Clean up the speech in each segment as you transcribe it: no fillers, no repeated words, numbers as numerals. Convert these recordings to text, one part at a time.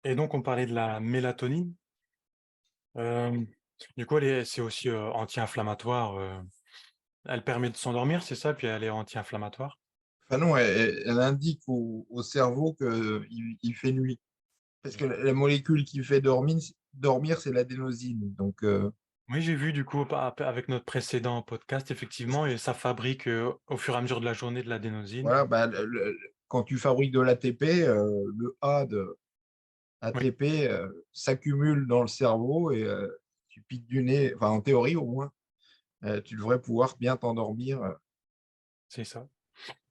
Et donc, on parlait de la mélatonine. Euh, du coup, c'est aussi anti-inflammatoire. Elle permet de s'endormir, c'est ça, puis elle est anti-inflammatoire. Enfin non, elle indique au cerveau qu'il fait nuit. Parce que la molécule qui fait dormir, c'est l'adénosine. Donc, Oui, j'ai vu du coup avec notre précédent podcast, effectivement, et ça fabrique au fur et à mesure de la journée de l'adénosine. voilà, bah, quand tu fabriques de l'ATP, le A de Oui, ATP s'accumule dans le cerveau et tu piques du nez, enfin en théorie au moins, tu devrais pouvoir bien t'endormir. c'est ça.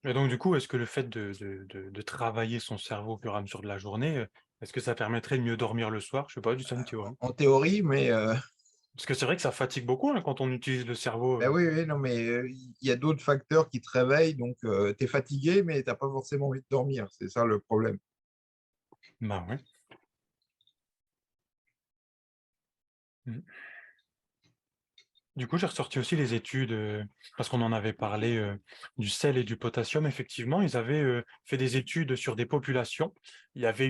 Et donc, du coup, est-ce que le fait de travailler son cerveau au fur et à mesure de la journée, est-ce que ça permettrait de mieux dormir le soir? Je sais pas, du ça une théorie. En théorie, mais Parce que c'est vrai que ça fatigue beaucoup hein, quand on utilise le cerveau. ben oui, oui, non, mais il y a d'autres facteurs qui te réveillent, donc tu es fatigué, mais tu n'as pas forcément envie de dormir. C'est ça le problème. Bah ouais. Mm. Du coup, j'ai ressorti aussi les études, parce qu'on en avait parlé, du sel et du potassium. Effectivement, ils avaient fait des études sur des populations. Il y avait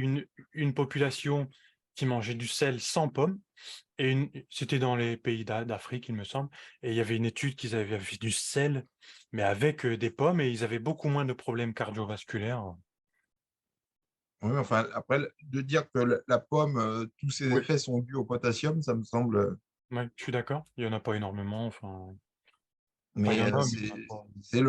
une population qui mangeait du sel sans pomme, et c'était dans les pays d'Afrique, il me semble. Et il y avait une étude qu'ils avaient fait du sel, mais avec des pommes, et ils avaient beaucoup moins de problèmes cardiovasculaires. Oui, mais enfin, après, de dire que la pomme, tous ses Oui, effets sont dus au potassium, ça me semble. ouais, je suis d'accord. Il y en a pas énormément. Enfin, il y Mais en a, mais il y en a pas. c'est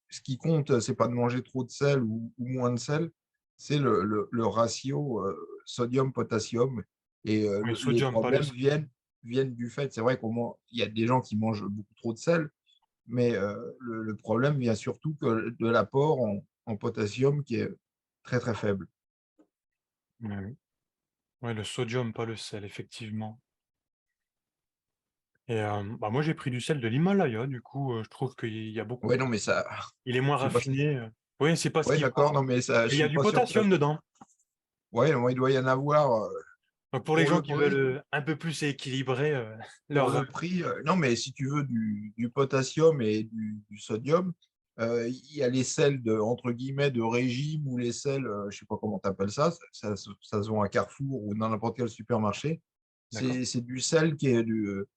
ce qui compte, c'est pas de manger trop de sel ou moins de sel, c'est le ratio sodium-potassium. Et Oui, les sodium, pas le problèmes sel. viennent du fait, c'est vrai il y a des gens qui mangent beaucoup trop de sel, mais le problème vient surtout que de l'apport en potassium qui est très très faible. Ouais, oui. Ouais, le sodium, pas le sel, effectivement. Et bah moi, j'ai pris du sel de l'Himalaya, du coup, je trouve qu'il y a beaucoup. Ouais, non, mais ça, Il est moins je sais pas si. raffiné. Oui, c'est pas ce Ouais, qu'il d'accord, paraît. non, mais ça, je Mais il y a suis du pas sûr que. potassium dedans. Ouais, non, il doit y en avoir Donc pour les pour gens le qui veulent prix. un peu plus équilibrer Pour leur. le prix, non, mais si tu veux du potassium et du sodium, il y a les sels entre guillemets de régime ou les sels, je sais pas comment tu appelles ça, ça se vend à Carrefour ou dans n'importe quel supermarché. D'accord. C'est du sel qui est de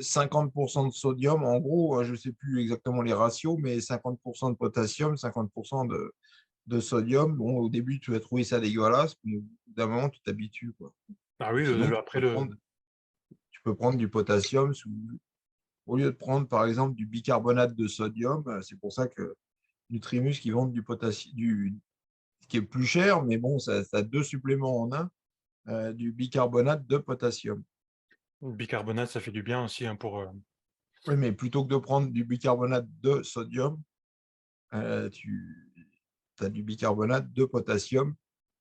50% de sodium. En gros, je sais plus exactement les ratios, mais 50% de potassium, 50% de sodium. Bon, au début, tu vas trouver ça dégueulasse, mais au bout d'un moment, tu t'habitues, quoi. Ah Ou oui, sinon, après le. tu peux prendre du potassium au lieu de prendre, par exemple, du bicarbonate de sodium. C'est pour ça que Nutrimus, qui vendent du potassium, qui est plus cher, mais bon, ça a deux suppléments en un, du bicarbonate de potassium. Le bicarbonate, ça fait du bien aussi hein, pour. Oui, mais plutôt que de prendre du bicarbonate de sodium, tu as du bicarbonate de potassium,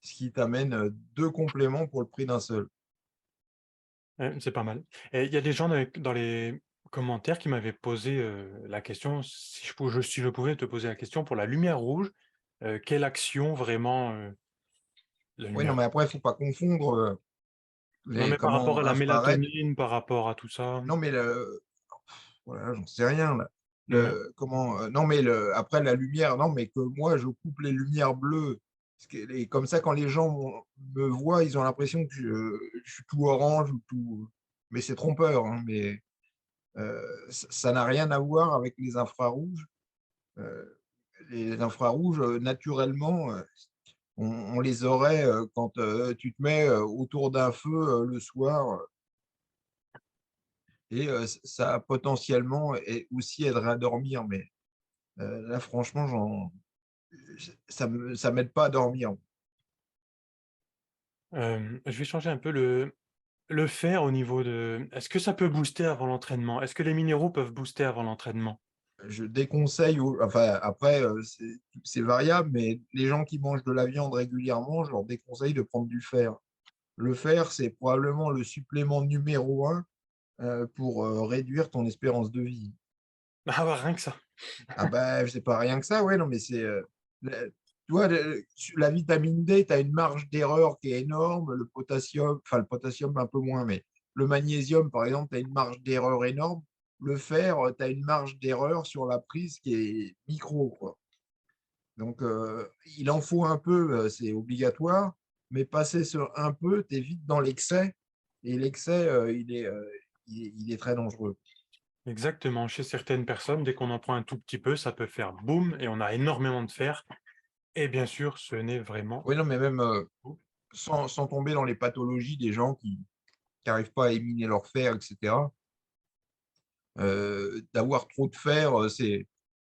ce qui t'amène deux compléments pour le prix d'un seul. C'est pas mal. Et il y a des gens dans les commentaires qui m'avaient posé la question, si je pouvais te poser la question pour la lumière rouge, quelle action vraiment la Oui, non, lumière. mais après, il ne faut pas confondre Non, mais par rapport comment à la infrared. mélatonine, par rapport à tout ça. Non, mais voilà, j'en sais rien là. Ouais, Non, mais après la lumière, non, mais que moi je coupe les lumières bleues. Et comme ça, quand les gens me voient, ils ont l'impression que je suis tout orange ou tout. Mais c'est trompeur, hein, mais ça n'a rien à voir avec les infrarouges. Euh, les infrarouges, naturellement, on les aurait quand tu te mets autour d'un feu le soir. Et ça potentiellement aussi aiderait à dormir, mais là, franchement, ça m'aide pas à dormir. je vais changer un peu le fer au niveau de. Est-ce que ça peut booster avant l'entraînement? Est-ce que les minéraux peuvent booster avant l'entraînement? Je déconseille, enfin, après, c'est variable, mais les gens qui mangent de la viande régulièrement, je leur déconseille de prendre du fer. Le fer, c'est probablement le supplément numéro un pour réduire ton espérance de vie. Ah ouais, rien que ça. Ah bah, c'est pas rien que ça, ouais, non, mais tu vois, la vitamine D, tu as une marge d'erreur qui est énorme, le potassium, enfin le potassium un peu moins, mais le magnésium, par exemple, tu as une marge d'erreur énorme. Le fer, tu as une marge d'erreur sur la prise qui est micro, quoi. Donc, il en faut un peu, c'est obligatoire, mais passer sur un peu, tu es vite dans l'excès. Et l'excès, il est très dangereux. Exactement. Chez certaines personnes, dès qu'on en prend un tout petit peu, ça peut faire boum et on a énormément de fer. Et bien sûr, ce n'est vraiment Oui, non, mais même tout. sans tomber dans les pathologies des gens qui n'arrivent pas à éliminer leur fer, etc. D'avoir trop de fer, il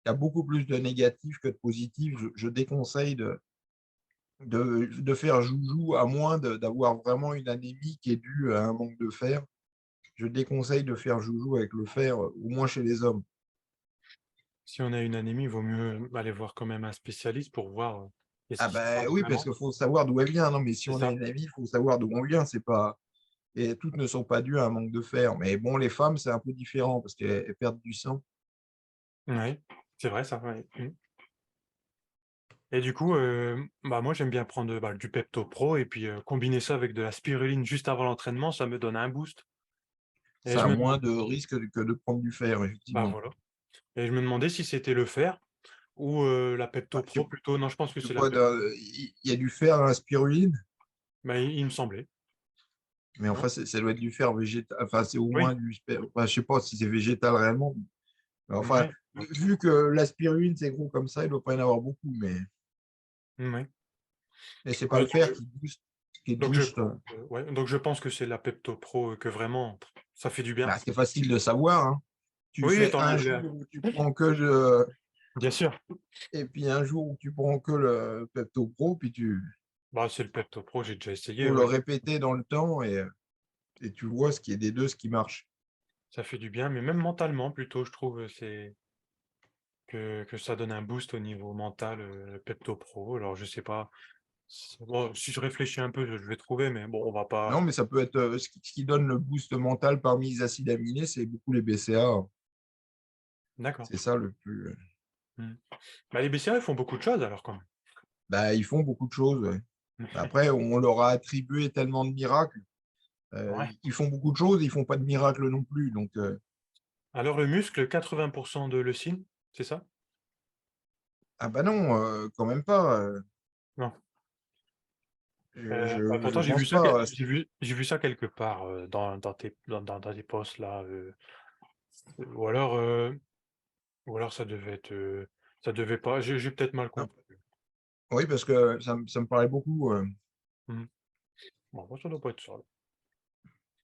y a beaucoup plus de négatifs que de positifs. Je déconseille de faire joujou, à moins d'avoir vraiment une anémie qui est due à un manque de fer. Je déconseille de faire joujou avec le fer, au moins chez les hommes. Si on a une anémie, il vaut mieux aller voir quand même un spécialiste pour voir qu'est-ce Ah qui se passe ben oui, parce vraiment. qu'il faut savoir d'où elle vient. Non, mais si C'est on a ça. une anémie, il faut savoir d'où on vient. C'est pas... Et toutes ne sont pas dues à un manque de fer. Mais bon, les femmes, c'est un peu différent parce qu'elles perdent du sang. Oui, c'est vrai ça. Ouais. Et du coup, bah moi j'aime bien prendre bah, du Pepto Pro et puis combiner ça avec de la spiruline juste avant l'entraînement, ça me donne un boost. Et Ça je a me moins demande, de risques que de prendre du fer, bah effectivement. voilà. Et je me demandais si c'était le fer ou la Pepto Bah, Pro plutôt. Non, je pense que tu c'est la vois, Pepto. il y a du fer dans la spiruline, Bah, il me semblait. mais Non? enfin, ça doit être du fer végétal. Enfin, c'est au Oui, moins enfin, je sais pas si c'est végétal réellement. Mais enfin, oui, vu que la spiruline, c'est gros comme ça, il ne doit pas y en avoir beaucoup. oui. Mais c'est pas Ouais, le fer qui donc je booste. pense, ouais, donc je pense que c'est la Pepto Pro que vraiment ça fait du bien. Bah, c'est facile de savoir, hein. Tu Oui, fais t'en un as jour où tu prends que le... bien sûr. Et puis un jour où tu prends que le Pepto Pro, puis tu Bah, c'est le Pepto Pro, j'ai déjà essayé, faut le ouais. répéter dans le temps et tu vois ce qui est des deux, ce qui marche. Ça fait du bien, mais même mentalement plutôt, je trouve, c'est que ça donne un boost au niveau mental, le Pepto Pro. Alors je sais pas. Bon, si je réfléchis un peu, je vais trouver, mais bon, on va Non, pas. mais ça peut être ce qui donne le boost mental parmi les acides aminés, c'est beaucoup les BCA. D'accord. C'est ça le plus. Hmm. Bah, les BCA font beaucoup de choses alors quand Bah, ils font beaucoup de choses, ouais. même. Après, on leur a attribué tellement de miracles. Ouais. Ils font beaucoup de choses, ils font pas de miracles non plus. Donc, Alors le muscle, 80% de leucine, c'est ça? ah bah non, quand même pas. Non. Je Bah, ne pourtant, pense pas. j'ai vu ça quelque part dans tes posts là. Ou alors, euh, ou alors ça devait être, ça devait pas. J'ai peut-être mal Non. compris. Oui, parce que ça me paraît beaucoup. Hmm. Bon, moi, ça doit pas être ça.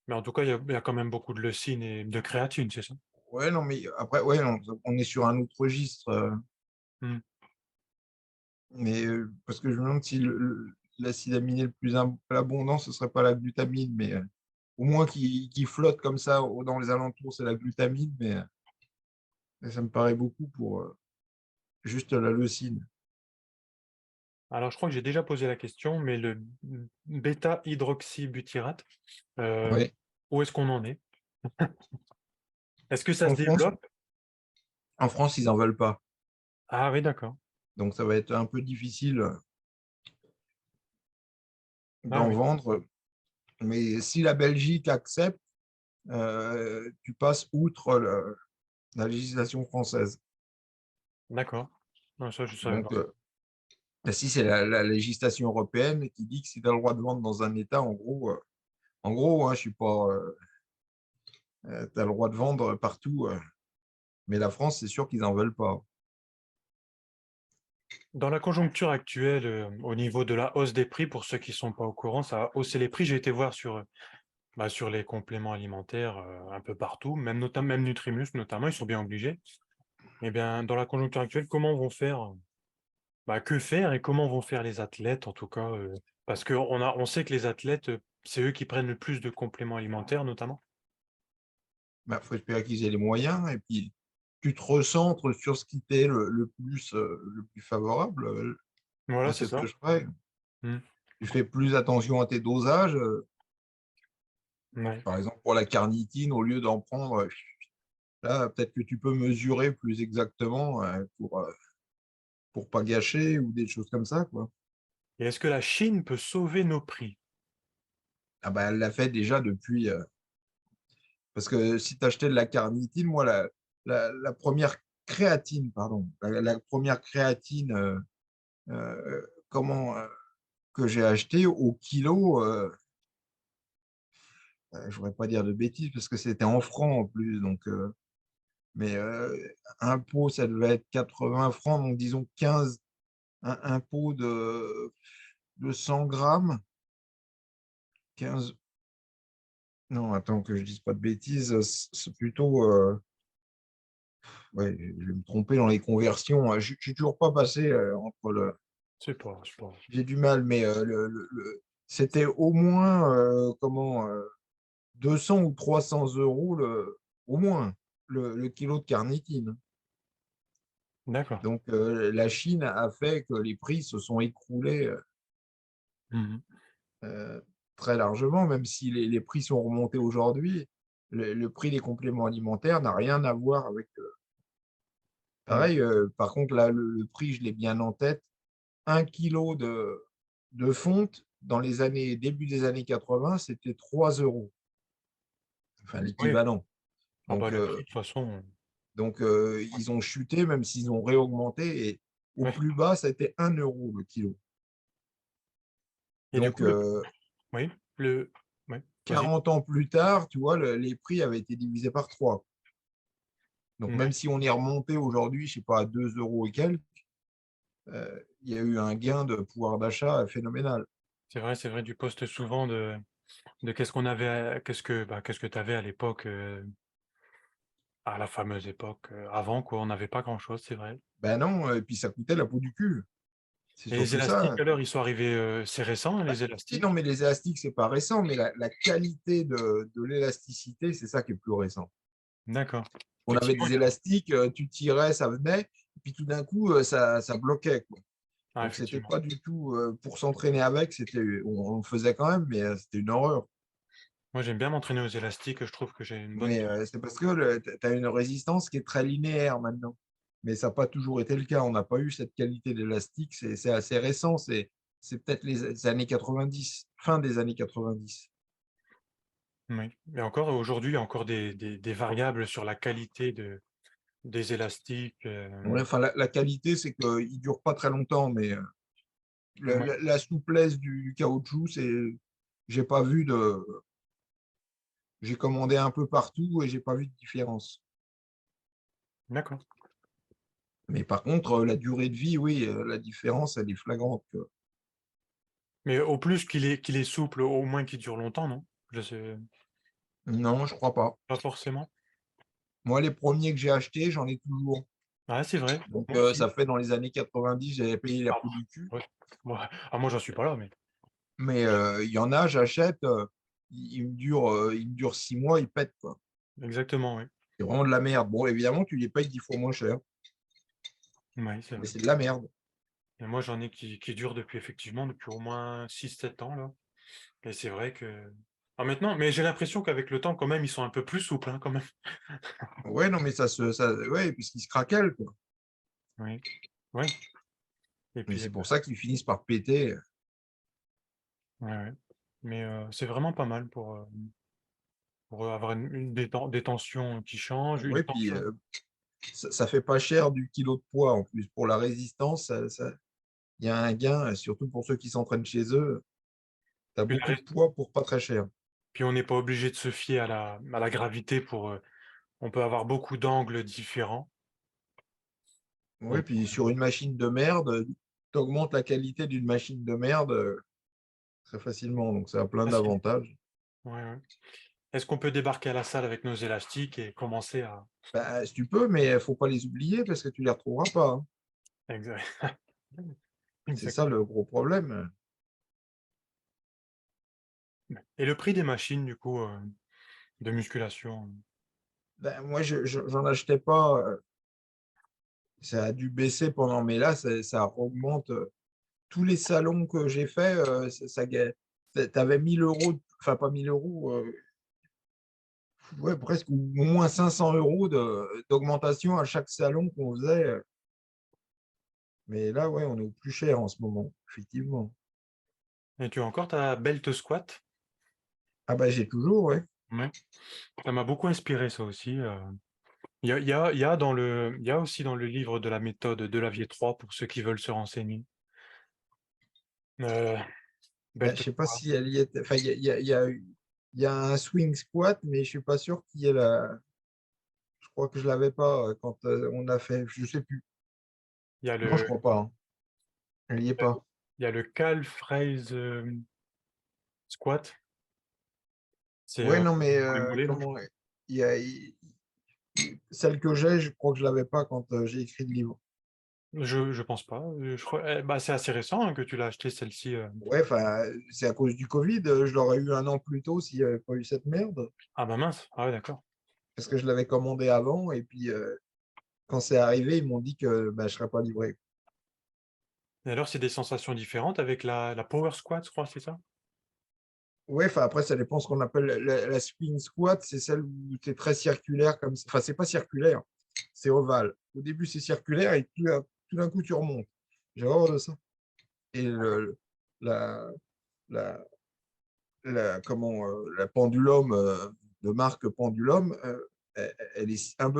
Mais en tout cas, il y a quand même beaucoup de leucine et de créatine, c'est ça? Ouais, non, mais après, ouais, non, on est sur un autre registre. Hmm. Mais parce que je me demande si l'acide aminé le plus abondant, ce serait pas la glutamine, mais au moins qui flotte comme ça dans les alentours, c'est la glutamine, mais ça me paraît beaucoup pour juste la leucine. Alors, je crois que j'ai déjà posé la question, mais le bêta-hydroxybutyrate, euh, Ouais. où est-ce qu'on en est? Est-ce que ça se En France, développe? en France, ils en veulent pas. Ah oui, d'accord. Donc ça va être un peu difficile Ah d'en oui, vendre. Mais si la Belgique accepte, tu passes outre la législation française. d'accord. Non, ça, je savais Donc, pas. si c'est la législation européenne qui dit que si tu as le droit de vendre dans un État, en gros, hein, je suis pas, tu as le droit de vendre partout, mais la France, c'est sûr qu'ils n'en veulent pas. Dans la conjoncture actuelle, au niveau de la hausse des prix, pour ceux qui sont pas au courant, ça a haussé les prix. J'ai été voir sur, bah, sur les compléments alimentaires un peu partout, même, notamment, même Nutrimus notamment, ils sont bien obligés. Eh bien, dans la conjoncture actuelle, comment vont faire, bah, que faire et comment vont faire les athlètes en tout cas, parce on sait que les athlètes, c'est eux qui prennent le plus de compléments alimentaires notamment. Il faut espérer qu'ils aient les moyens et puis tu te recentres sur ce qui t'est le plus favorable. Voilà, Moi, c'est c'est ce que ça. je ferais. Mm. Tu fais plus attention à tes dosages. Ouais. Par exemple, pour la carnitine, au lieu d'en prendre, là, peut-être que tu peux mesurer plus exactement pour pas gâcher ou des choses comme ça, quoi. Et est-ce que la Chine peut sauver nos prix? Ah bah, elle l'a fait déjà depuis. Parce que si tu achetais de la carnitine, moi, la première créatine, pardon, la première créatine, comment, que j'ai acheté au kilo. Je voudrais pas dire de bêtises parce que c'était en francs en plus. Donc, mais un pot, ça devait être 80 francs. Donc, disons 15, un pot de 100 grammes. 15. Non, attends que je dise pas de bêtises. C'est plutôt. Ouais, je vais me tromper dans les conversions. Je suis toujours pas passé entre le. C'est pas. J'ai du mal, mais c'était au moins comment 200 ou 300 euros au moins le kilo de carnitine. D'accord. Donc la Chine a fait que les prix se sont écroulés Mhm. euh, très largement, même si les prix sont remontés aujourd'hui. Le prix des compléments alimentaires n'a rien à voir avec. Mhm. Pareil, par contre, là, le prix, je l'ai bien en tête. 1 kilo de fonte dans les années, début des années 80, c'était 3 euros, enfin Oui, l'équivalent. ah bah, Donc, les prix, de toute façon, ils ont chuté, même s'ils ont réaugmenté. Et au ouais. plus bas, ça a été 1 euro le kilo. Et du Donc, coup, oui, ouais, vas-y. 40 ans plus tard, tu vois, les prix avaient été divisés par 3. Donc, même Ouais. si on est remonté aujourd'hui, je sais pas, à 2 euros et quelques, il y a eu un gain de pouvoir d'achat phénoménal. C'est vrai, du poste souvent de qu'est-ce qu'on avait, qu'est-ce que tu avais à l'époque, à la fameuse époque, avant, quoi. On n'avait pas grand-chose, c'est vrai. Ben non, et puis ça coûtait la peau du cul. C'est Et les surtout ça. élastiques, alors, ils sont arrivés, c'est récent, hein, Bah, les si, non, élastiques? mais les élastiques, c'est pas récent, mais la qualité de l'élasticité, c'est ça qui est plus récent. D'accord. On avait Effectivement, des élastiques, tu tirais, ça venait, et puis tout d'un coup, ça bloquait, quoi. ah, Donc, c'était effectivement. pas du tout pour s'entraîner avec, on le faisait quand même, mais c'était une horreur. Moi, j'aime bien m'entraîner aux élastiques, je trouve que j'ai une bonne Mais c'est parce que tu as une résistance qui est très linéaire maintenant. Mais ça n'a pas toujours été le cas. On n'a pas eu cette qualité d'élastique. C'est assez récent. C'est peut-être les années 90, fin des années 90. oui. Mais encore aujourd'hui, il y a encore des variables sur la qualité des élastiques. Ouais, enfin, la qualité, c'est qu'il ne dure pas très longtemps, mais Ouais, la souplesse du caoutchouc, j'ai pas vu de. J'ai commandé un peu partout et j'ai pas vu de différence. d'accord. Mais par contre, la durée de vie, oui, la différence, elle est flagrante. Mais au plus qu'il est souple, au moins qu'il dure longtemps, non? Je sais Non, je crois pas. pas forcément. Moi, les premiers que j'ai achetés, j'en ai toujours. Ah, c'est vrai. Donc, Moi aussi. ça fait dans les années 90, j'avais payé la Ah, peau du cul. ouais. Moi, ah, moi, j'en suis pas là, mais Mais il y en a, j'achète, il me dure 6 mois, il pète, quoi. exactement, oui. C'est vraiment de la merde. Bon, évidemment, tu les payes 10 fois moins cher, Oui, c'est mais vrai. c'est de la merde. Et moi, j'en ai qui durent depuis au moins 6 7 ans, là. Et c'est vrai que. Ah, maintenant, mais j'ai l'impression qu'avec le temps, quand même, ils sont un peu plus souples, hein, quand même. Ouais, non, mais ouais, puisqu'ils se craquellent, quoi. Oui. Ouais. Et Mais puis, c'est pour ça qu'ils finissent par péter. ouais, ouais. Mais c'est vraiment pas mal pour avoir des tensions qui changent, une Ouais, puis tension. ça fait pas cher du kilo de poids en plus. Pour la résistance, il y a un gain, surtout pour ceux qui s'entraînent chez eux. Tu as Puis, beaucoup de poids pour pas très cher. puis on n'est pas obligé de se fier à la gravité pour. On peut avoir beaucoup d'angles différents. Oui, Donc, puis sur une machine de merde, tu augmentes la qualité d'une machine de merde très facilement. Donc, ça a plein facile. d'avantages. Ouais, ouais. Est-ce qu'on peut débarquer à la salle avec nos élastiques et commencer à. Bah, si tu peux, mais il ne faut pas les oublier parce que tu les retrouveras pas, hein. Exact. C'est ça le Exactement. gros problème. Et le prix des machines, du coup, de musculation. Ben, moi, j'en achetais pas. Ça a dû baisser pendant, mais là, ça augmente. Tous les salons que j'ai fait, tu avais 1000 euros, enfin pas 1000 euros, ouais, presque ou au moins 500 euros d'augmentation à chaque salon qu'on faisait. Mais là, ouais, on est au plus cher en ce moment, effectivement. Et tu as encore ta belt squat? Ah bah j'ai toujours, ouais. Ouais. Ça m'a beaucoup inspiré, ça aussi. Il y a aussi dans le livre de la méthode de Lavier 3 pour ceux qui veulent se renseigner. Euh, Ben, belt je sais pas squat. si elle y était. Enfin, il y a un swing squat, mais je suis pas sûr qu'il y ait la. Je crois que je l'avais pas quand on a fait. Je sais plus. Il y a Non, je le, crois pas, hein. Elle y est pas. il y a le calf raise squat. C'est Ouais, non, mais pour les mollets, non? comment. Il y a, celle que j'ai, je crois que je l'avais pas quand j'ai écrit le livre. Je pense pas. Je crois, bah, c'est assez récent hein, que tu l'as acheté celle-ci. Ouais, enfin, c'est à cause du Covid. Je l'aurais eu un an plus tôt s'il n'y avait pas eu cette merde. Ah bah mince. Ah ouais, d'accord. Parce que je l'avais commandé avant. Et puis, quand c'est arrivé, ils m'ont dit que bah, je ne serais pas livré. Et alors, c'est des sensations différentes avec la power squat, je crois, c'est ça? Ouais, enfin, après, ça dépend ce qu'on appelle la swing squat. C'est celle où tu es très circulaire. Comme... Enfin, c'est pas circulaire, c'est ovale. Au début, c'est circulaire et tout d'un coup, tu remontes. J'ai horreur de ça. Et la, la, la pendulum de marque Pendulum, elle est un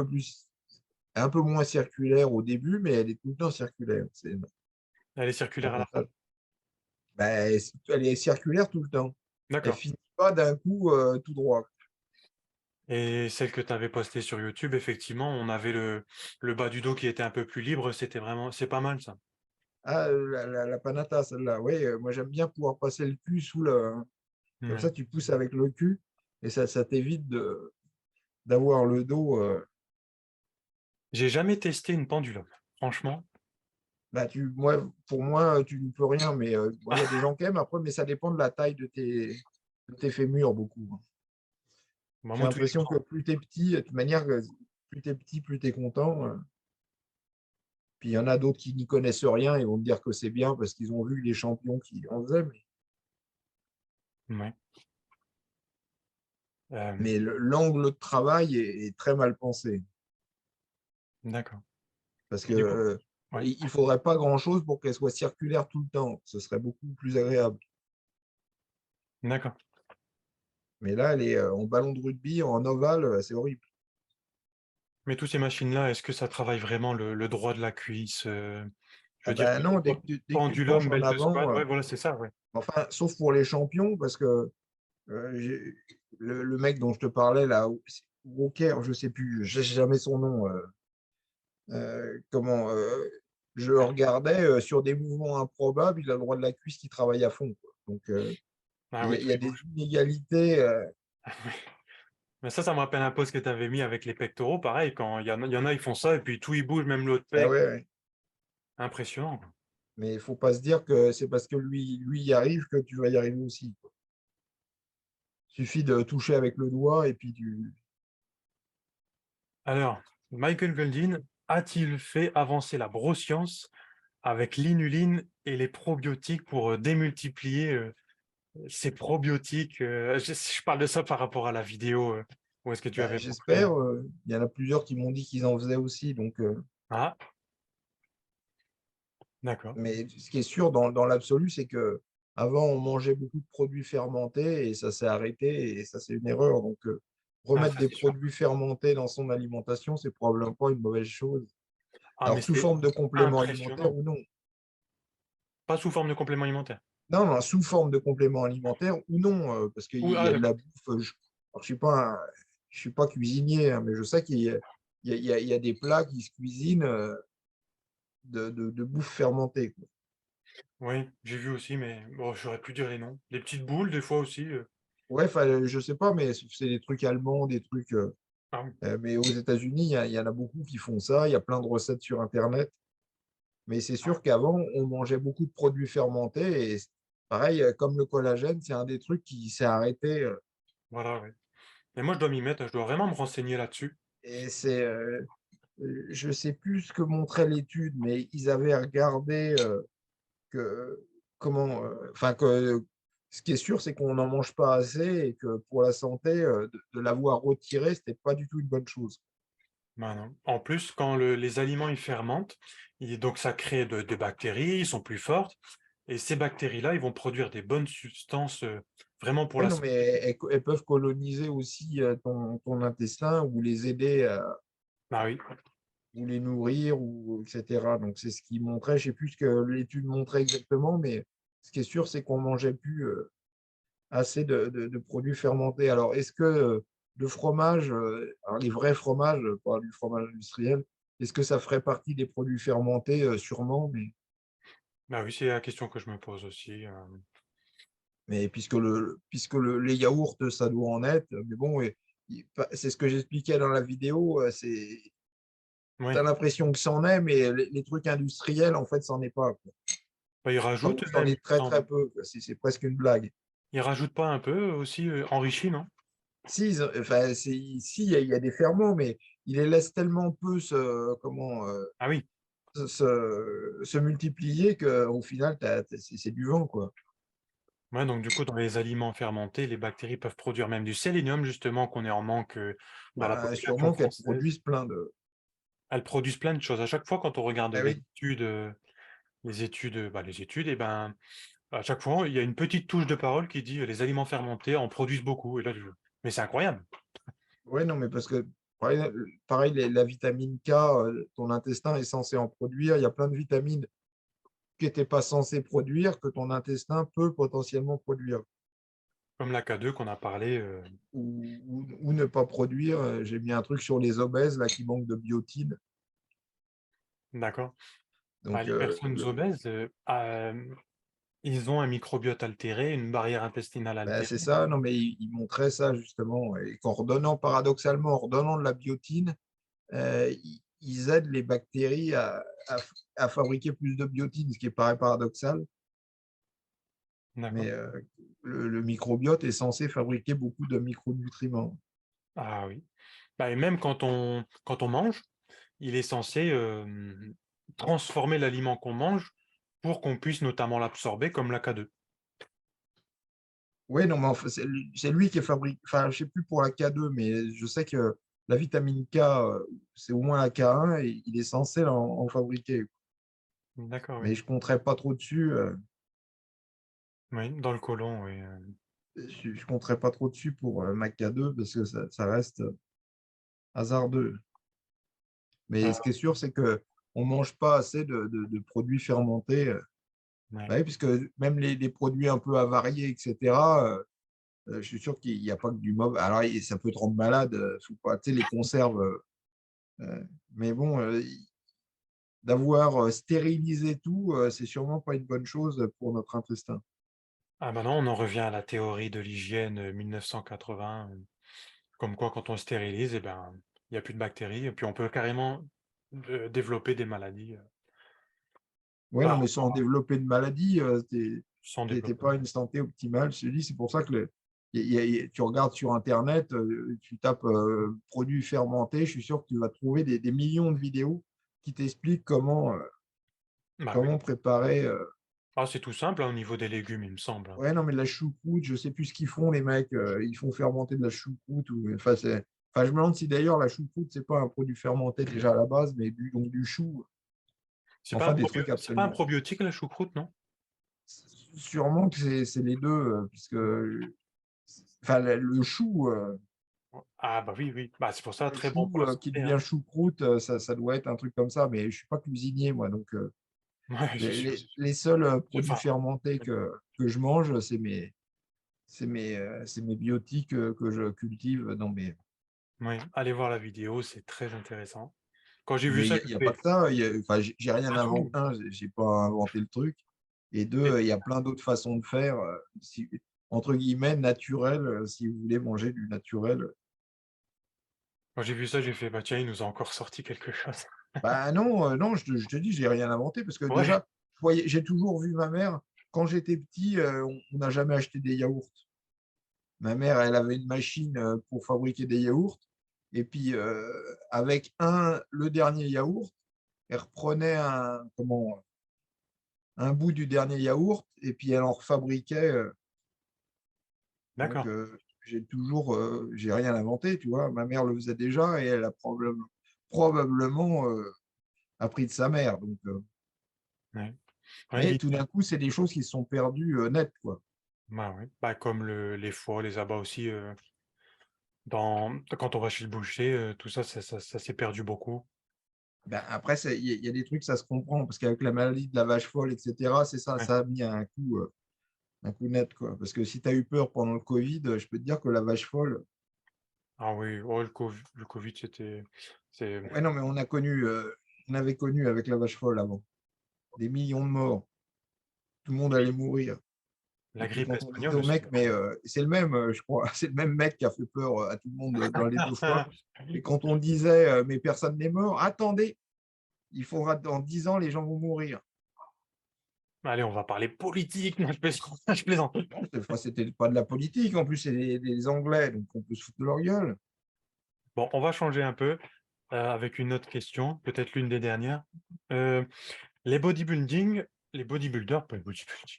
peu moins circulaire au début, mais elle est tout le temps circulaire. C'est Elle est circulaire à la fin. l'avantage. Ben, elle est circulaire tout le temps. Elle D'accord. finit pas d'un coup tout droit. Et celle que tu avais postée sur YouTube, effectivement, on avait le bas du dos qui était un peu plus libre. C'était vraiment, c'est pas mal ça. Ah, la Panata, celle-là. Oui, moi j'aime bien pouvoir passer le cul sous le. Comme Ouais. ça, tu pousses avec le cul et ça t'évite d'avoir le dos. J'ai jamais testé une pendulum. Franchement. Bah, pour moi, tu ne peux rien, mais bon, il y a des gens qui aiment après, mais ça dépend de la taille de tes fémurs beaucoup, hein. Bah, J'ai moi, tous les l'impression que jours. plus t'es petit, de toute manière, plus t'es petit, plus t'es content. Puis il y en a d'autres qui n'y connaissent rien et vont te dire que c'est bien parce qu'ils ont vu les champions qui en faisaient. Ouais. Mais l'angle de travail est très mal pensé. D'accord. Parce Et que du coup, ouais. il faudrait pas grand-chose pour qu'elle soit circulaire tout le temps. Ce serait beaucoup plus agréable. D'accord. Mais là, elle est en ballon de rugby, en ovale, c'est horrible. Mais toutes ces machines-là, est-ce que ça travaille vraiment le droit de la cuisse? Je Ah veux dire, ben non, dès que tu te pendulum, penches en belt squat. avant, Ouais, voilà, c'est ça, ouais. enfin, sauf pour les champions, parce que le mec dont je te parlais, là, Walker, je sais plus, je sais jamais son nom. Comment je regardais sur des mouvements improbables, il a le droit de la cuisse qui travaille à fond, quoi. Donc, Ah oui, il tout y a il des bouge. inégalités. Mais ça me rappelle un peu ce que tu avais mis avec les pectoraux. Pareil, quand il y en a, ils font ça et puis tout, ils bougent, même l'autre Ah pec. ouais, ouais. Impressionnant. Mais il faut pas se dire que c'est parce que lui y arrive que tu vas y arriver aussi, quoi. Suffit de toucher avec le doigt et puis tu. Alors, Michael Goldin a-t-il fait avancer la broscience avec l'inuline et les probiotiques pour démultiplier ces probiotiques? Je parle de ça par rapport à la vidéo où est-ce que tu Ben, avais montré. j'espère. Il y en a plusieurs qui m'ont dit qu'ils en faisaient aussi. Donc, Ah, d'accord. mais ce qui est sûr dans l'absolu, c'est que avant on mangeait beaucoup de produits fermentés et ça s'est arrêté et ça c'est une erreur. Donc, Ah, remettre ça, des c'est sûr. produits fermentés dans son alimentation, c'est probablement pas une mauvaise chose. Ah, mais Alors, sous c'est forme de complément alimentaire impressionnant. ou non. Pas sous forme de complément alimentaire. Non, non, sous forme de complément alimentaire ou non, parce qu'il Ou, y ah, a de la d'accord. bouffe. Alors, je suis pas cuisinier, hein, mais je sais qu'il y a des plats qui se cuisinent de bouffe fermentée, quoi. Oui, j'ai vu aussi, mais bon, j'aurais pu dire les noms. Les petites boules, des fois aussi. Ouais, je sais pas, mais c'est des trucs allemands, des trucs. Ah oui. Mais aux États-Unis, il y en a beaucoup qui font ça. Il y a plein de recettes sur Internet. Mais c'est sûr qu'avant, on mangeait beaucoup de produits fermentés. Et pareil, comme le collagène, c'est un des trucs qui s'est arrêté. Voilà, oui. Et moi, je dois m'y mettre, je dois vraiment me renseigner là-dessus. Et je sais plus ce que montrait l'étude, mais ils avaient regardé que, enfin que ce qui est sûr, c'est qu'on n'en mange pas assez et que pour la santé, de l'avoir retiré, c'était pas du tout une bonne chose. Ben non. En plus, quand les aliments ils fermentent, donc ça crée de bactéries, ils sont plus fortes, et ces bactéries-là, ils vont produire des bonnes substances vraiment pour Oui, la non, mais santé. elles peuvent coloniser aussi ton intestin ou les aider Ah oui, ou les nourrir, ou etc. Donc, c'est ce qui montrait, je sais plus ce que l'étude montrait exactement, mais Ce qui est sûr, c'est qu'on mangeait plus assez de produits fermentés. Alors, est-ce que le fromage, alors les vrais fromages, pas du fromage industriel, est-ce que ça ferait partie des produits fermentés? Sûrement, Bah oui, c'est la question que je me pose aussi. mais les yaourts, ça doit en être. Mais bon, c'est ce que j'expliquais dans la vidéo. Oui, T'as l'impression que c'en est, mais les trucs industriels, en fait, c'en est pas, quoi. bah, ils Enfin, rajoutent ou c'en même, il est me très semble. très peu, quoi. C'est presque une blague. Ils rajoutent pas un peu aussi enrichi, non? Si, enfin, si, il y a des ferments, mais ils les laissent tellement peu Ah oui. se multiplier qu'au final, c'est du vent, quoi. Ouais, donc du coup, dans les aliments fermentés, les bactéries peuvent produire même du sélénium, justement, qu'on est en manque dans la Bah, population sûrement qu'elles française. produisent plein de. Elles produisent plein de choses. À chaque fois, quand on regarde Ah oui, les études, et ben, à chaque fois, il y a une petite touche de parole qui dit les aliments fermentés en produisent beaucoup. Et là, mais c'est incroyable. ouais, non, mais parce que pareil, la vitamine K, ton intestin est censé en produire. Il y a plein de vitamines qui n'étaient pas censées produire, que ton intestin peut potentiellement produire. Comme la K2 qu'on a parlé. Ou ne pas produire. J'ai mis un truc sur les obèses là qui manquent de biotine. D'accord. Bah, Donc, les personnes obèses, ils ont un microbiote altéré, une barrière intestinale ben, altérée. c'est ça. Non, mais il montrait ça justement. Et qu'en redonnant, paradoxalement, en redonnant de la biotine, ils aident les bactéries à fabriquer plus de biotine, ce qui paraît paradoxal. D'accord. Mais le microbiote est censé fabriquer beaucoup de micronutriments. Ah oui. Bah, et même quand on mange, il est censé transformer l'aliment qu'on mange pour qu'on puisse notamment l'absorber comme la K2. Oui, non, mais enfin, c'est lui qui est fabriqué. Enfin, je sais plus pour la K2, mais je sais que la vitamine K, c'est au moins la K1 et il est censé en fabriquer. D'accord, oui. Mais je compterais pas trop dessus. Oui, dans le côlon, oui. Je compterais pas trop dessus pour ma K2 parce que ça reste hasardeux. Mais ce qui est sûr, c'est que on mange pas assez de produits fermentés. Ouais. Bah oui, puisque même les produits un peu avariés, etc., je suis sûr qu'il n'y a pas que du mauvais. Alors, ça peut te rendre malade, faut pas, tu sais, les conserves. Euh, mais bon, d'avoir stérilisé tout, c'est sûrement pas une bonne chose pour notre intestin. Ah bah non, on en revient à la théorie de l'hygiène 1980, comme quoi quand on stérilise, eh ben, il n'y a plus de bactéries, et puis on peut carrément développer des maladies Ouais, non, par mais sans développer de maladie, sans t'es développer. pas une santé optimale. Je te dis, c'est pour ça que tu regardes sur Internet, tu tapes produits fermentés, je suis sûr que tu vas trouver des millions de vidéos qui t'expliquent Bah oui. comment préparer. Ah, c'est tout simple hein, au niveau des légumes, il me semble, hein. Ouais, non, mais de la choucroute, je sais plus ce qu'ils font, les mecs. Ils font fermenter de la choucroute. Enfin, je me demande si d'ailleurs la choucroute, c'est pas un produit fermenté déjà à la base, mais donc du chou. Enfin, des trucs C'est pas un absolument. probiotique la choucroute, non? Sûrement que c'est les deux, puisque enfin, le chou, Ah bah oui, oui. Bah, c'est pour ça, le très bon chou pour la qui santé, hein. devient choucroute, ça doit être un truc comme ça, mais je suis pas cuisinier, moi. Donc, Ouais, c'est sûr, c'est sûr. les seuls produits Enfin, fermentés que je mange, c'est mes biotiques que je cultive dans mes. oui, allez voir la vidéo, c'est très intéressant. Quand j'ai vu Mais ça, il j'ai y a pas fait que ça. Enfin, j'ai rien pas inventé. tout. Un, j'ai pas inventé le truc. Et deux, il y a plein d'autres façons de faire, entre guillemets, naturelles, si vous voulez manger du naturel. Quand j'ai vu ça, j'ai fait, bah tiens, il nous a encore sorti quelque chose. Bah non, non, je te dis, j'ai rien inventé parce que Ouais, déjà, j'ai toujours vu ma mère, quand j'étais petit, on n'a jamais acheté des yaourts. Ma mère, elle avait une machine pour fabriquer des yaourts. Et puis, avec le dernier yaourt, elle reprenait un bout du dernier yaourt et puis elle en refabriquait. Donc, d'accord. j'ai rien inventé, tu vois. Ma mère le faisait déjà et elle a probablement appris de sa mère. Donc, Ouais. Ouais, mais tout d'un coup, c'est des choses qui se sont perdues net, quoi. bah, ouais. Bah, comme les foies, les abats aussi, quand on va chez le boucher, tout ça, ça s'est perdu beaucoup. Ben, après, il y a des trucs, ça se comprend, parce qu'avec la maladie de la vache folle, etc., c'est ça, Ouais. ça a mis un coup net, quoi. Parce que si tu as eu peur pendant le Covid, je peux te dire que la vache folle, Ah oui, oh, le Covid, c'est ouais, non, mais on avait connu avec la vache folle avant, des millions de morts, tout le monde oui, allait mourir. la Et puis grippe quand on disait espagnole au aussi. mec, mais c'est le même, je crois, c'est le même mec qui a fait peur à tout le monde dans les deux fois. Et quand on disait, mais personne n'est mort, attendez, il faudra dans 10 ans, les gens vont mourir. Allez, on va parler politique. Non, je plaisante. Je plaisante. Enfin, c'était pas de la politique, en plus, c'est des Anglais, donc on peut se foutre de leur gueule. Bon, on va changer un peu avec une autre question, peut-être l'une des dernières. Euh, les bodybuilding, les bodybuilders, pas les bodybuilding,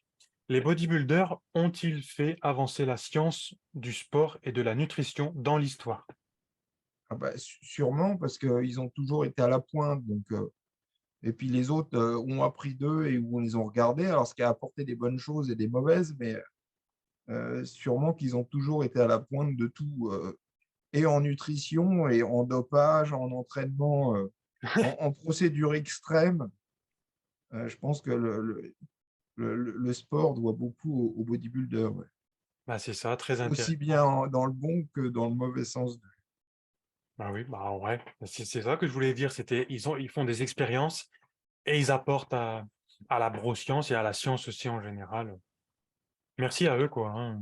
les bodybuilders ont-ils fait avancer la science du sport et de la nutrition dans l'histoire? Ah bah, sûrement, parce qu'ils ont toujours été à la pointe. Et puis les autres ont appris d'eux et où on les ont regardés, alors ce qui a apporté des bonnes choses et des mauvaises, mais sûrement qu'ils ont toujours été à la pointe de tout, et en nutrition, et en dopage, en entraînement, en procédure extrême. Je pense que le sport doit beaucoup aux bodybuilders, ouais. Bah, c'est ça, très Aussi intéressant. bien dans le bon que dans le mauvais sens. Bah oui, bah en vrai, c'est ça que je voulais dire, c'était ils font des expériences et ils apportent à la neuroscience et à la science aussi en général. Merci à eux, quoi, hein.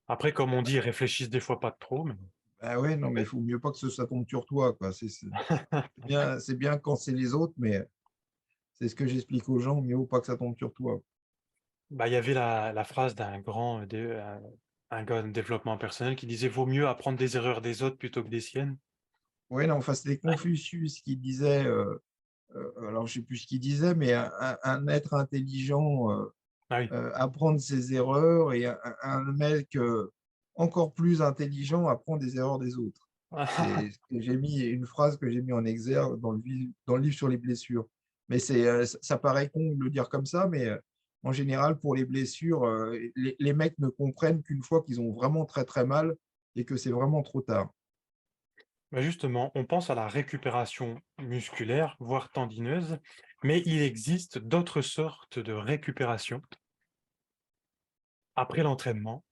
Après, comme on dit, ils réfléchissent des fois pas trop, mais Ah ouais, non, mais il faut mieux pas que ça tombe sur toi, quoi. C'est bien quand c'est les autres, mais c'est ce que j'explique aux gens, mieux vaut pas que ça tombe sur toi. bah, il y avait la phrase d'un un gars de développement personnel qui disait: «Vaut mieux apprendre des erreurs des autres plutôt que des siennes». Ouais, non, enfin, c'était Confucius qui disait, alors je sais plus ce qu'il disait, mais un être intelligent Ah oui. apprend de ses erreurs, et un mec encore plus intelligent apprend des erreurs des autres. C'est ce que j'ai mis, une phrase que j'ai mis en exergue dans le livre sur les blessures. Mais ça paraît con de le dire comme ça, mais en général, pour les blessures, les mecs ne comprennent qu'une fois qu'ils ont vraiment très très mal et que c'est vraiment trop tard. Bah, justement, on pense à la récupération musculaire, voire tendineuse, mais il existe d'autres sortes de récupération après l'entraînement.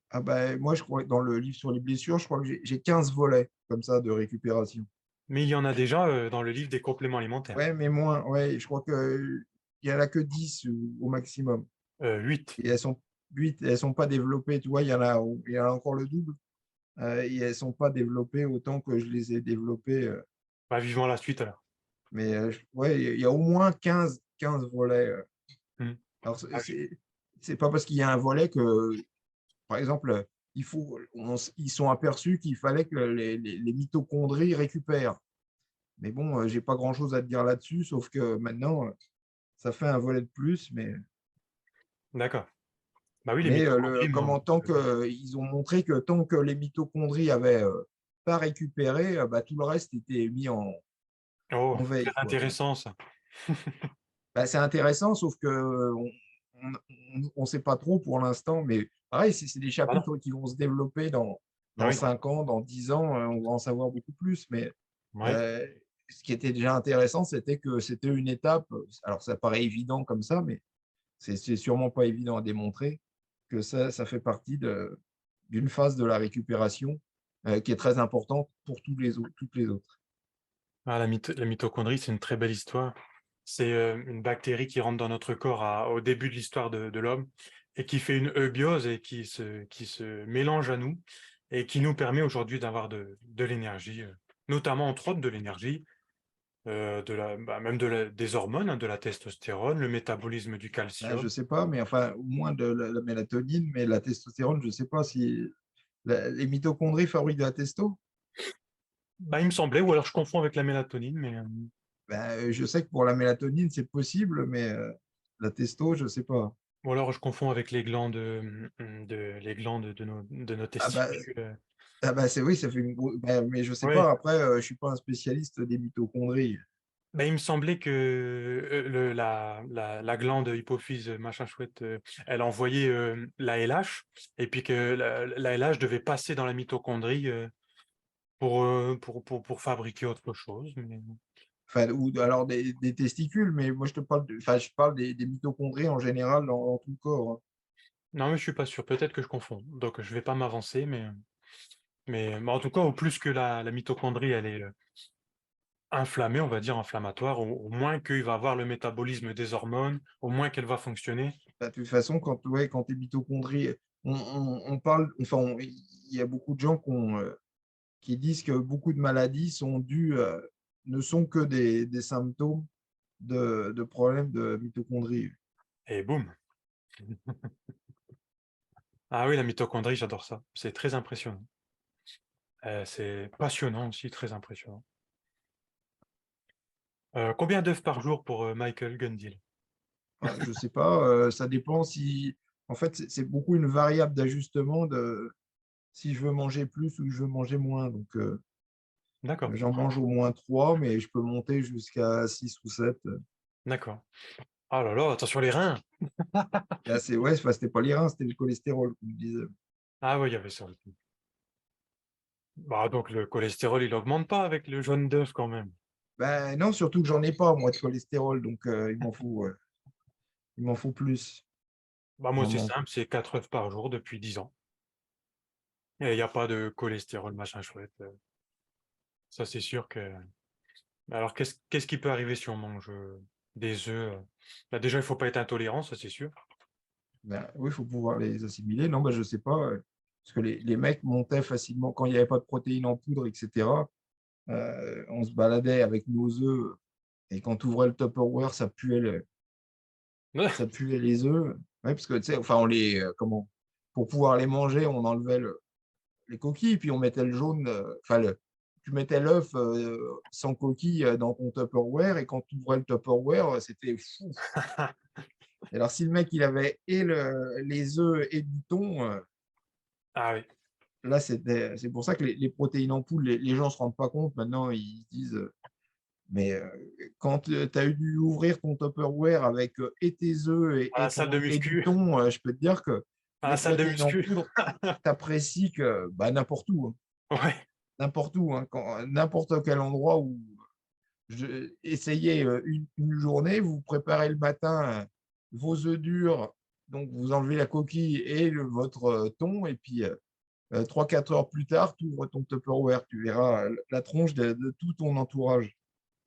Ah bah, moi, je crois que dans le livre sur les blessures, je crois que j'ai 15 volets comme ça de récupération. Mais il y en a déjà dans le livre des compléments alimentaires. Ouais, mais moins. Ouais, je crois il y en a que 10 au maximum. 8. Et elles sont 8, elles sont pas développées. Tu vois, il y en a encore le double. Et elles sont pas développées autant que je les ai développées. Bah, vivement la suite alors. Mais ouais, il y a au moins 15 volets. Hmm. Alors, Ah, c'est pas parce qu'il y a un volet que, par exemple, ils sont aperçus qu'il fallait que les mitochondries récupèrent. Mais bon, j'ai pas grand-chose à te dire là-dessus, sauf que maintenant, ça fait un volet de plus. d'accord. Bah oui, les Mais mitochondries, moi. ils ont montré que tant que les mitochondries avaient pas récupéré, bah, tout le reste était mis Oh, en très veille, quoi. intéressant ça. Bah, c'est intéressant, sauf que on sait pas trop pour l'instant, mais pareil, c'est des Bah non. chapitres qui vont se développer Ah dans oui. 5 ans, dans 10 ans, on va en savoir beaucoup plus. Mais Ouais. euh, ce qui était déjà intéressant, c'était que c'était une étape. Alors, ça paraît évident comme ça, mais c'est sûrement pas évident à démontrer que ça fait partie d'une phase de la récupération qui est très importante pour toutes les autres. Ah, la mitochondrie, c'est une très belle histoire. C'est une bactérie qui rentre dans notre corps au début de l'histoire de l'homme et qui fait une eubiose et qui se mélange à nous et qui nous permet aujourd'hui d'avoir de l'énergie, notamment entre autres de l'énergie, même des hormones, hein, de la testostérone, le métabolisme du Je calcium. sais pas, mais enfin, au moins de la mélatonine, mais la testostérone, je sais pas si les mitochondries fabriquent de la testo. Bah, il me semblait, ou alors je confonds avec la mélatonine, mais Ben, je sais que pour la mélatonine, c'est possible, mais la testo, je sais pas. ou alors je confonds avec les glandes, les glandes de nos Ah bah, testicules. c'est oui, ça fait mais je sais Oui. pas. Après, je suis pas un spécialiste des mitochondries. Ben, il me semblait que la glande hypophyse, machin chouette, elle envoyait la LH, et puis que la LH devait passer dans la mitochondrie pour fabriquer autre chose. Mais Enfin, ou alors des testicules, mais moi je te parle enfin, je parle des mitochondries en général dans tout le corps, hein. Non, mais je suis pas sûr. Peut-être que je confonds. Donc, je vais pas m'avancer, mais en tout cas, au plus que la mitochondrie, elle est inflammée, on va dire inflammatoire, au moins qu'il va avoir le métabolisme des hormones, au moins qu'elle va fonctionner. Bah, de toute façon, quand tes mitochondries, on parle, enfin, il y a beaucoup de gens qui disent que beaucoup de maladies ne sont que des symptômes de problèmes de mitochondrie. Et boum. Ah oui, la mitochondrie, j'adore ça. C'est très impressionnant. C'est passionnant aussi, très impressionnant. Combien d'œufs par jour pour Michael Gundil? Ah, je sais pas, ça dépend si. En fait, c'est beaucoup une variable d'ajustement de si je veux manger plus ou je veux manger moins. Donc, D'accord, j'en mange au moins 3, mais je peux monter jusqu'à 6 ou 7. d'accord. Ah là là, attention les reins! Là, ouais, enfin, c'était pas les reins, c'était le cholestérol, comme je disais. Ah oui, il y avait ça aussi. Bah, donc le cholestérol, il augmente pas avec le jaune d'œuf quand même. Ben non, surtout que j'en ai pas, moi, de cholestérol, donc il m'en faut plus. Bah, moi, J'en c'est mange. simple, c'est 4 œufs par jour depuis 10 ans. Et il n'y a pas de cholestérol, machin chouette. Ça, c'est sûr que. Alors, qu'est-ce qui peut arriver si on mange des œufs? Bah, déjà, il faut pas être intolérant, ça, c'est sûr. Ben, oui, il faut pouvoir les assimiler. Non, ben, je sais pas, parce que les mecs montaient facilement quand il n'y avait pas de protéines en poudre, etc. On se baladait avec nos œufs et quand tu ouvrais le Tupperware, ça puait les œufs. Ouais, parce que, tu sais, enfin, comment, pour pouvoir les manger, on enlevait les coquilles, puis on mettait le jaune, enfin, tu mettais l'œuf sans coquille dans ton Tupperware, et quand tu ouvrais le Tupperware, c'était fou. Et alors, si le mec, il avait les œufs et du thon, Ah oui. là, c'est pour ça que les protéines en poudre, les gens ne se rendent pas compte. Maintenant, ils se disent, mais quand tu as dû ouvrir ton Tupperware avec et tes œufs À la salle de et du muscu. thon, je peux te dire que À les la salle de protéines en muscu. poudre, t'apprécies que bah, n'importe où, hein. Ouais. N'importe où, hein, n'importe quel endroit où essayez une journée, vous préparez le matin vos œufs durs, donc vous enlevez la coquille et votre thon, et puis 3-4 heures plus tard, tu ouvres ton Tupperware, tu verras la tronche de tout ton entourage,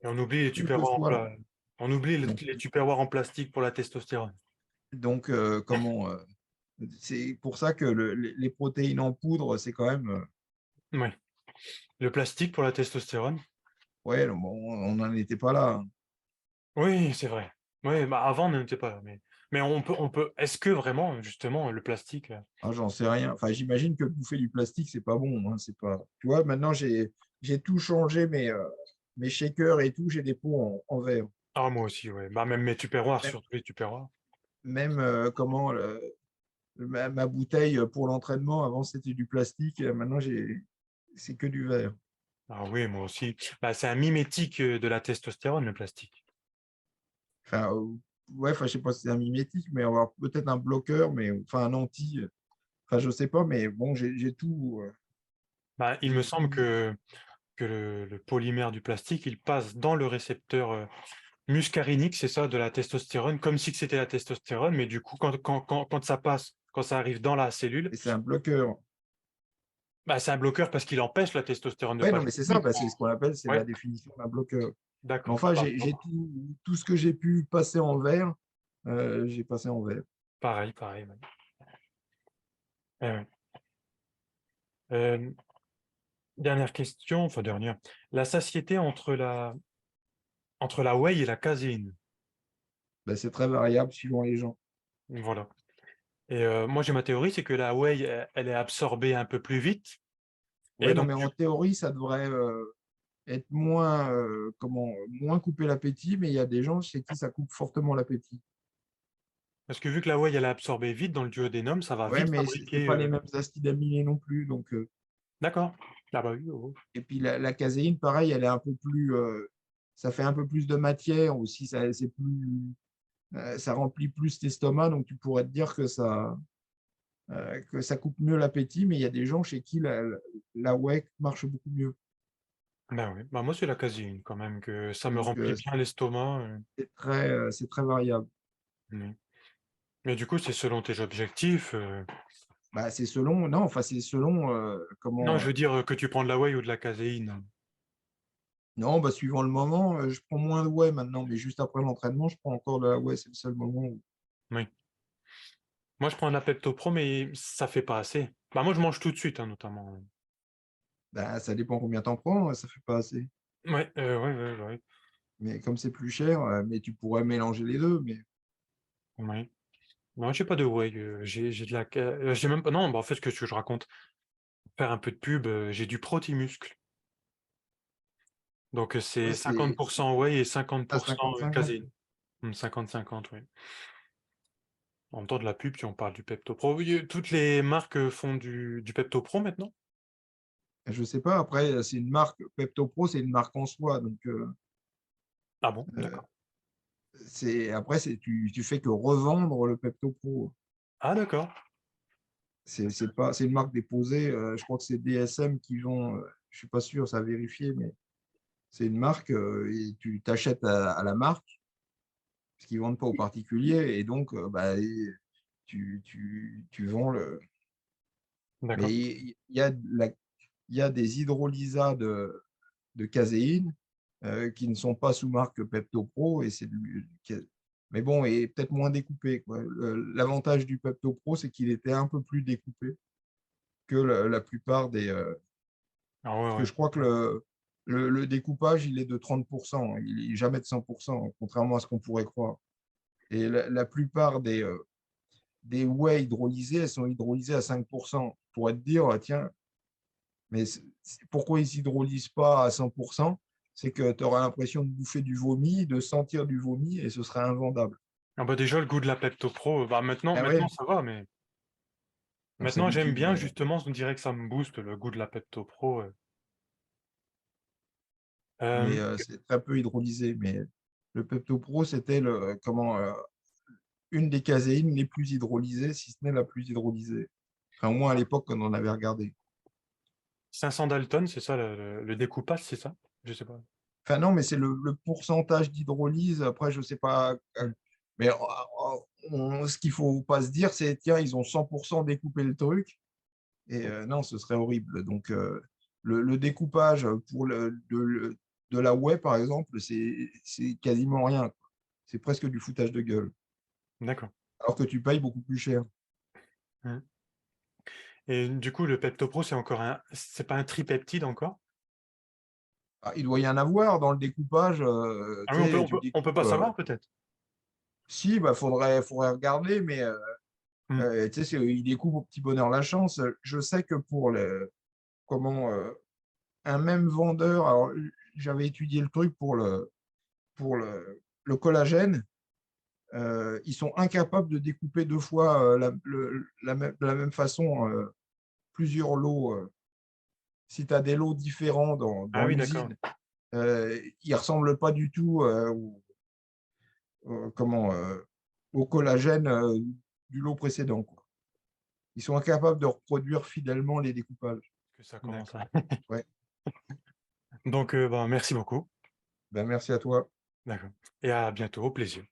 Et on oublie les quel que tupperwares soit. On oublie Donc, les tupperwares en plastique pour la testostérone. comment c'est pour ça que les protéines en poudre, c'est quand même Oui. Le plastique pour la testostérone. ouais, bon, on n'en était pas là, hein. Oui, c'est vrai. Oui, bah avant, on n'était pas là. Mais est-ce que vraiment, justement, le plastique. Ah, j'en sais rien. Enfin, j'imagine que bouffer du plastique, c'est pas bon, hein, c'est pas. Tu vois, maintenant j'ai tout changé, mes shakers et tout, j'ai des pots en verre. Ah, moi aussi, oui. Bah, même mes tupperwares, Même, surtout les tupperwares. même comment ma bouteille pour l'entraînement, avant c'était du plastique, maintenant c'est que du verre. Ah oui, moi aussi. Bah, c'est un mimétique de la testostérone, le plastique. Enfin, ouais, enfin, je sais pas si c'est un mimétique, mais avoir peut-être un bloqueur, mais enfin un anti. Enfin, je sais pas, mais bon, j'ai tout. Bah, il me J'ai semble tout. que le polymère du plastique, il passe dans le récepteur muscarinique, c'est ça, de la testostérone, comme si c'était la testostérone, mais du coup, quand ça passe, quand ça arrive dans la cellule, Et c'est un bloqueur. bah, c'est un bloqueur parce qu'il empêche la testostérone de Ouais, non, passer. mais c'est ça, bah, c'est ce qu'on appelle, c'est la Ouais, définition d'un bloqueur. Mais d'accord. enfin, j'ai Pardon. tout ce que j'ai pu passer en vert, j'ai passé en vert. Pareil, pareil. Ouais. Ouais. Euh, dernière question, enfin dernière. La satiété entre la whey et la caséine. Bah, c'est très variable suivant les gens. Voilà. Et moi, j'ai ma théorie, c'est que la whey, elle est absorbée un peu plus vite. Et Ouais, non, donc, mais en théorie, ça devrait être moins couper l'appétit, mais il y a des gens chez qui ça coupe fortement l'appétit. parce que vu que la whey, elle est absorbée vite dans le duodénum, ça va Ouais, vite mais c'est fabriquer. pas les mêmes acides aminés non plus. Donc, D'accord. Ah bah oui. Oh. et puis la caséine, pareil, elle est un peu plus, ça fait un peu plus de matière aussi. Ça remplit plus l'estomac, donc tu pourrais te dire que ça coupe mieux l'appétit, mais il y a des gens chez qui la whey marche beaucoup mieux. Ben oui, bah, moi, c'est la caséine quand même que ça me Donc remplit bien l'estomac, c'est très variable. mmh. Mais du coup, c'est selon tes objectifs, Bah, c'est selon non, enfin, c'est selon, non, comment, je veux dire, que tu prends de la whey ou de la caséine. non, bah, suivant le moment, je prends moins de whey maintenant, mais juste après l'entraînement, je prends encore de la whey, c'est le seul moment où Oui. Moi, je prends de la Pepto-Pro, mais ça fait pas assez. Bah, moi, je mange tout de suite, hein, notamment. bah, ça dépend combien tu en prends, ça fait pas assez. Ouais, ouais, ouais, ouais, Mais comme c'est plus cher, mais tu pourrais mélanger les 2. Mais ouais. Non, j'ai pas de whey, j'ai de la ca j'ai même pas non, bah, en fait, ce que tu veux que je raconte? Faire un peu de pub, j'ai du Protimuscle. Donc, ouais, c'est c'est 50 whey et à 50 50-50. caséine. 50-50, oui. En même temps, de la pub, si on parle du Pepto Pro. Oui, toutes les marques, font du Pepto Pro maintenant? Je sais pas, après, c'est une marque Pepto Pro, c'est une marque en soi, donc Ah bon? heu, D'accord. c'est tu fais que revendre le Pepto Pro. Ah d'accord. C'est pas c'est une marque déposée, je crois que c'est DSM qui vend, je suis pas sûr, ça à vérifier, mais c'est une marque, et tu t'achètes à la marque, parce qu'ils vendent pas aux particuliers et donc bah, et tu vends le D'accord. mais il y a des hydrolysats de caséine, qui ne sont pas sous marque Pepto Pro et c'est du ca mais bon et peut-être moins découpé, quoi. L'avantage du Pepto Pro, c'est qu'il était un peu plus découpé que la plupart des, Ah ouais, parce que ouais. je crois que le découpage, il est de 30. Il est jamais de 100, contrairement à ce qu'on pourrait croire et la plupart des whey hydrolysés, elles sont hydrolysées à 5. On pourrait te dire: «Tiens, mais pourquoi ils s'hydrolysent pas à 100? C'est que tu auras l'impression de bouffer du vomi, de sentir du vomi et ce serait invendable». Ah bah, déjà, le goût de la Pepto Pro, bah, Ah maintenant ouais, ça va, mais on maintenant j'aime s'habitue, bien mais justement, on dirait que ça me booste le goût de la Pepto Pro, c'est très peu hydrolysé. Mais le Pepto Pro, c'était une des caséines les plus hydrolysées, si ce n'est la plus hydrolysée. Enfin, au moins à l'époque, quand on en avait regardé. 500 Dalton, c'est ça le découpage, c'est ça? Je sais pas. Enfin, non, mais c'est le pourcentage d'hydrolyse. Après, je sais pas. Mais ce qu'il faut pas se dire, c'est tiens, ils ont 100% découpé le truc. Et non, ce serait horrible. Donc, le découpage pour de la whey, par exemple, c'est quasiment rien, quoi. C'est presque du foutage de gueule. D'accord. Alors que tu payes beaucoup plus cher. Mmh. Et du coup, le Pepto Pro, c'est pas un tripeptide encore? Ah, il doit y en avoir dans le découpage, Ah tu oui, sais, tu on peut découpes. pas savoir peut-être? Si, bah, faudrait regarder, mais Mmh. tu sais, il découpe au petit bonheur la chance. Je sais que pour comment, un même vendeur, alors j'avais étudié le truc pour le collagène. Ils sont incapables de découper 2 fois, de la même façon, plusieurs lots. Si tu as des lots différents Ah dans oui, d'accord. l'usine, ils ressemblent pas du tout, comment, au collagène, du lot précédent, quoi. Ils sont incapables de reproduire fidèlement les découpages. Que ça commence à Ouais, donc bah, merci beaucoup. ben, merci à toi. D'accord et à bientôt, au plaisir.